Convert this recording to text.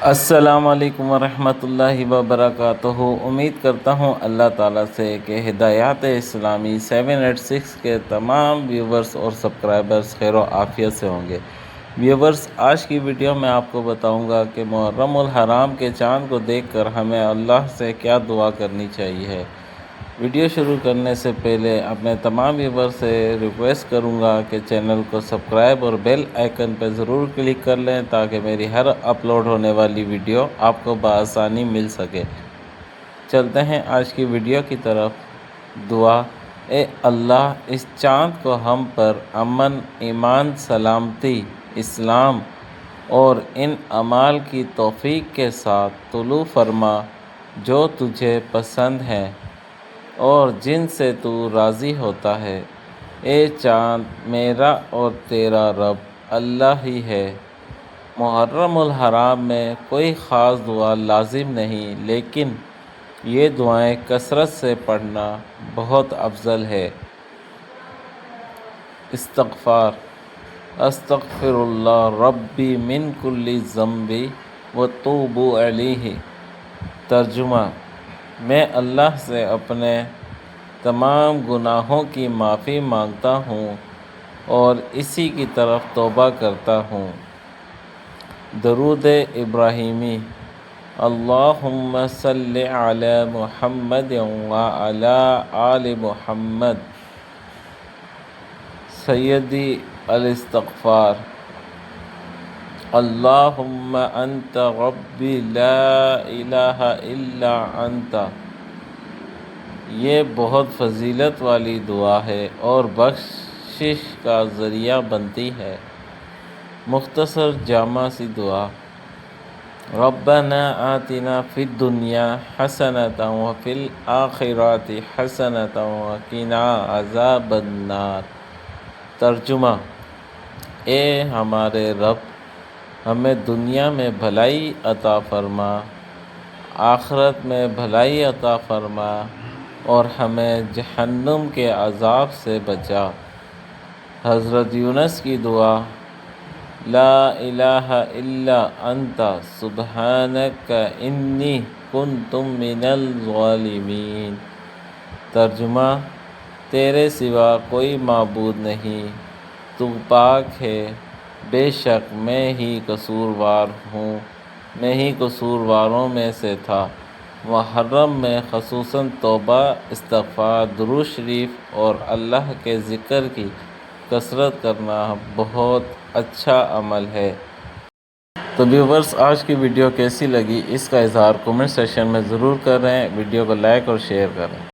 السلام علیکم ورحمۃ اللہ وبرکاتہ۔ امید کرتا ہوں اللہ تعالیٰ سے کہ ہدایات اسلامی 786 کے تمام ویورز اور سبسکرائبرز خیر و عافیت سے ہوں گے۔ ویورز، آج کی ویڈیو میں آپ کو بتاؤں گا کہ محرم الحرام کے چاند کو دیکھ کر ہمیں اللہ سے کیا دعا کرنی چاہیے۔ ویڈیو شروع کرنے سے پہلے اپنے تمام ویور سے ریکویسٹ کروں گا کہ چینل کو سبسکرائب اور بیل آئیکن پہ ضرور کلک کر لیں تاکہ میری ہر اپلوڈ ہونے والی ویڈیو آپ کو بآسانی مل سکے۔ چلتے ہیں آج کی ویڈیو کی طرف۔ دعا: اے اللہ، اس چاند کو ہم پر امن، ایمان، سلامتی، اسلام اور ان اعمال کی توفیق کے ساتھ طلوع فرما جو تجھے پسند ہیں اور جن سے تو راضی ہوتا ہے۔ اے چاند، میرا اور تیرا رب اللہ ہی ہے۔ محرم الحرام میں کوئی خاص دعا لازم نہیں، لیکن یہ دعائیں کثرت سے پڑھنا بہت افضل ہے۔ استغفار: استغفر اللہ ربی من کل ذنب واتوب الیہ۔ ترجمہ: میں اللہ سے اپنے تمام گناہوں کی معافی مانگتا ہوں اور اسی کی طرف توبہ کرتا ہوں۔ درود ابراہیمی: اللہم صل علی محمد وعلی آل محمد۔ سیدی الاستغفار: اللہم انت ربی لا الہ الا انت۔ یہ بہت فضیلت والی دعا ہے اور بخشش کا ذریعہ بنتی ہے۔ مختصر جامع سی دعا: ربنا آتنا فی الدنیا حسنۃ وفی الآخرۃ حسنۃ وقنا عذاب النار۔ ترجمہ: اے ہمارے رب، ہمیں دنیا میں بھلائی عطا فرما، آخرت میں بھلائی عطا فرما اور ہمیں جہنم کے عذاب سے بچا۔ حضرت یونس کی دعا: لا الہ الا انت سبحانک انی کنت من الظالمین۔ ترجمہ: تیرے سوا کوئی معبود نہیں، تو پاک ہے، بے شک میں ہی قصوروار ہوں، میں ہی قصورواروں میں سے تھا۔ محرم میں خصوصاً توبہ، استغفار، درود شریف اور اللہ کے ذکر کی کثرت کرنا بہت اچھا عمل ہے۔ تو ویورز، آج کی ویڈیو کیسی لگی اس کا اظہار کمنٹ سیکشن میں ضرور کریں۔ ویڈیو کو لائک اور شیئر کریں۔